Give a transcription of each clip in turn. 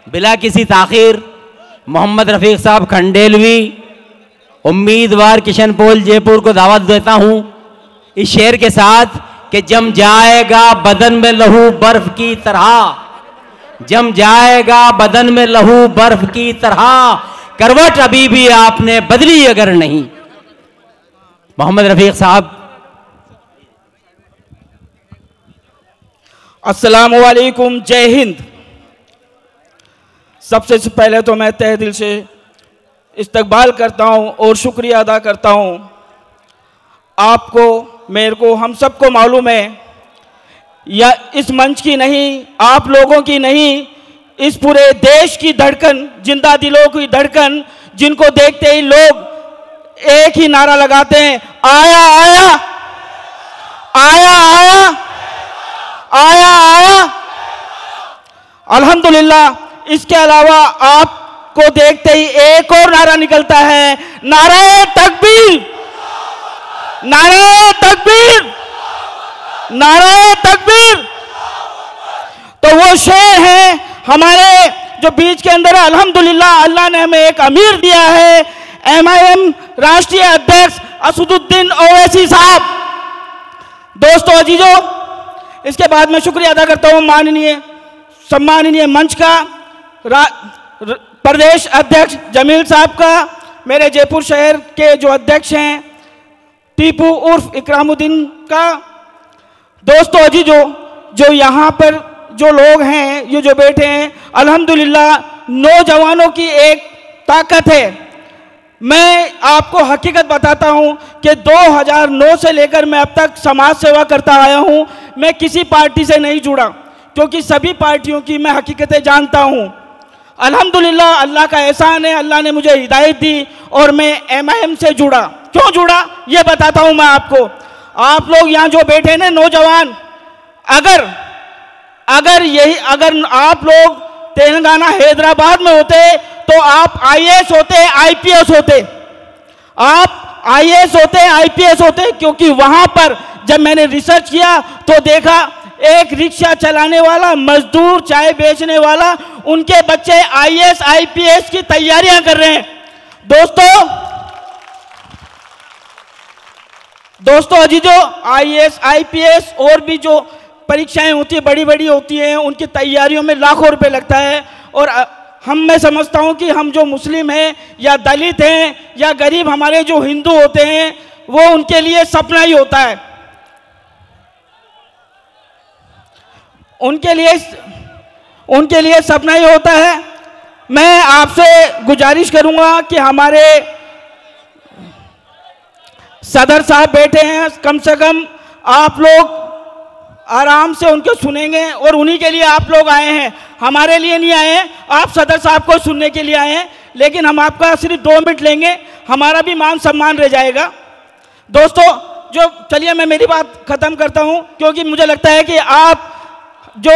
बिला किसी ताखीर मोहम्मद रफ़ीक साहब खंडेलवी उम्मीदवार किशनपोल जयपुर को दावत देता हूं इस शेर के साथ कि जम जाएगा बदन में लहू बर्फ की तरह, जम जाएगा बदन में लहू बर्फ की तरह, करवट अभी भी आपने बदली अगर नहीं। मोहम्मद रफ़ीक साहब। अस्सलाम वालेकुम, जय हिंद। सबसे पहले तो मैं तहे दिल से इस्तकबाल करता हूं और शुक्रिया अदा करता हूं। आपको, मेरे को, हम सबको मालूम है, या इस मंच की नहीं, आप लोगों की नहीं, इस पूरे देश की धड़कन, जिंदा दिलों की धड़कन, जिनको देखते ही लोग एक ही नारा लगाते हैं, आया आया आया आया आया आया। अल्हम्दुलिल्लाह। इसके अलावा आपको देखते ही एक और नारा निकलता है, नारे तकबीर, नारे तकबीर, नारे तकबीर। तो वो शेर है हमारे जो बीच के अंदर है। अल्हम्दुलिल्लाह, अल्लाह ने हमें एक अमीर दिया है, MIM राष्ट्रीय अध्यक्ष असदुद्दीन ओवैसी साहब। दोस्तों अजीजों, इसके बाद मैं शुक्रिया अदा करता हूं माननीय सम्माननीय मंच का, प्रदेश अध्यक्ष जमील साहब का, मेरे जयपुर शहर के जो अध्यक्ष हैं टीपू उर्फ इकरामुद्दीन का। दोस्तों अजीजों, जो यहाँ पर जो लोग हैं, ये जो बैठे हैं, अल्हम्दुलिल्लाह नौजवानों की एक ताकत है। मैं आपको हकीकत बताता हूँ कि 2009 से लेकर मैं अब तक समाज सेवा करता आया हूँ। मैं किसी पार्टी से नहीं जुड़ा, क्योंकि सभी पार्टियों की मैं हकीकतें जानता हूँ। अल्हम्दुलिल्लाह, अल्लाह का एहसान है, अल्लाह ने मुझे हिदायत दी और मैं MIM से जुड़ा। क्यों जुड़ा ये बताता हूँ मैं आपको। आप लोग यहाँ जो बैठे हैं नौजवान, अगर आप लोग तेलंगाना हैदराबाद में होते तो आप IAS होते, IPS होते, आप IAS होते, IPS होते। क्योंकि वहां पर जब मैंने रिसर्च किया तो देखा एक रिक्शा चलाने वाला मजदूर, चाय बेचने वाला, उनके बच्चे IAS IPS की तैयारियां कर रहे हैं। दोस्तों अजीजों, IAS IPS और भी जो परीक्षाएं होती है, बड़ी बड़ी होती हैं, उनकी तैयारियों में लाखों रुपए लगता है। और मैं समझता हूं कि हम जो मुस्लिम हैं या दलित हैं या गरीब हमारे जो हिंदू होते हैं, वो उनके लिए सपना ही होता है। उनके लिए सपना ही होता है। मैं आपसे गुजारिश करूंगा कि हमारे सदर साहब बैठे हैं, कम से कम आप लोग आराम से उनको सुनेंगे, और उन्हीं के लिए आप लोग आए हैं, हमारे लिए नहीं आए हैं। आप सदर साहब को सुनने के लिए आए हैं, लेकिन हम आपका सिर्फ 2 मिनट लेंगे, हमारा भी मान सम्मान रह जाएगा। दोस्तों चलिए मैं मेरी बात ख़त्म करता हूं, क्योंकि मुझे लगता है कि आप जो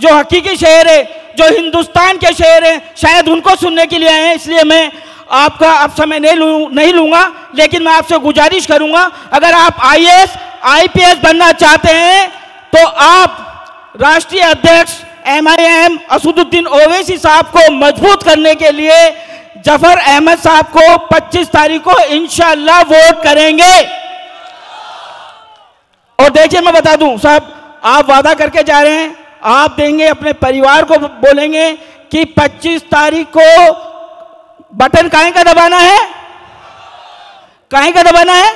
हकीकी शहर है, जो हिंदुस्तान के शहर है, शायद उनको सुनने के लिए आए हैं। इसलिए मैं आपका अब समय नहीं लूँगा, लेकिन मैं आपसे गुजारिश करूँगा, अगर आप IAS IPS बनना चाहते हैं तो आप राष्ट्रीय अध्यक्ष MIM असदुद्दीन ओवैसी साहब को मजबूत करने के लिए जफर अहमद साहब को 25 तारीख को इंशाअल्लाह वोट करेंगे। और देखिए मैं बता दूं साहब, आप वादा करके जा रहे हैं, आप देंगे, अपने परिवार को बोलेंगे कि 25 तारीख को बटन काहे का दबाना है, काहे का दबाना है,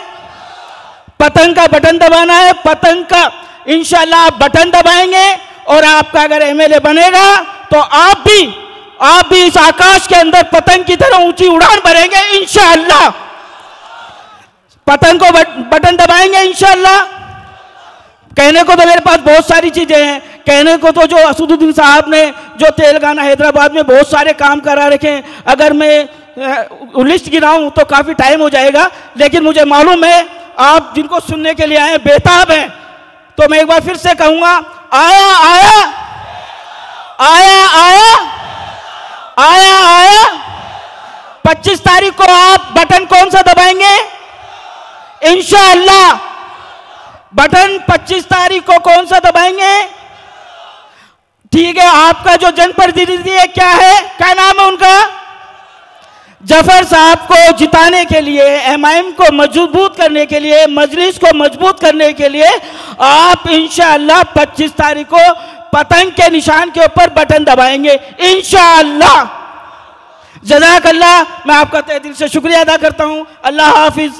पतंग का बटन दबाना है। पतंग का इंशाल्लाह आप बटन दबाएंगे, और आपका अगर MLA बनेगा तो आप भी इस आकाश के अंदर पतंग की तरह ऊंची उड़ान भरेंगे इंशाअल्लाह। पतंग को बटन दबाएंगे इंशाअल्लाह। कहने को तो मेरे पास बहुत सारी चीजें हैं, कहने को तो जो असदुद्दीन साहब ने जो तेलंगाना हैदराबाद में बहुत सारे काम करा रखे हैं, अगर मैं लिस्ट गिनाऊं तो काफी टाइम हो जाएगा, लेकिन मुझे मालूम है आप जिनको सुनने के लिए आए बेताब हैं। तो मैं एक बार फिर से कहूंगा, आया आया आया आया आया आया। 25 तारीख को आप बटन कौन सा दबाएंगे? इंशाअल्लाह बटन 25 तारीख को कौन सा दबाएंगे? ठीक ठीक है, आपका जो जनप्रतिनिधि है क्या है, क्या नाम है उनका, जफर साहब को जिताने के लिए, एमआईएम को मजबूत करने के लिए, मजलिस को मजबूत करने के लिए आप इंशाअल्लाह 25 तारीख को पतंग के निशान के ऊपर बटन दबाएंगे इंशाअल्लाह। जज़ाकल्लाह, मैं आपका तहे दिल से शुक्रिया अदा करता हूं। अल्लाह हाफिज।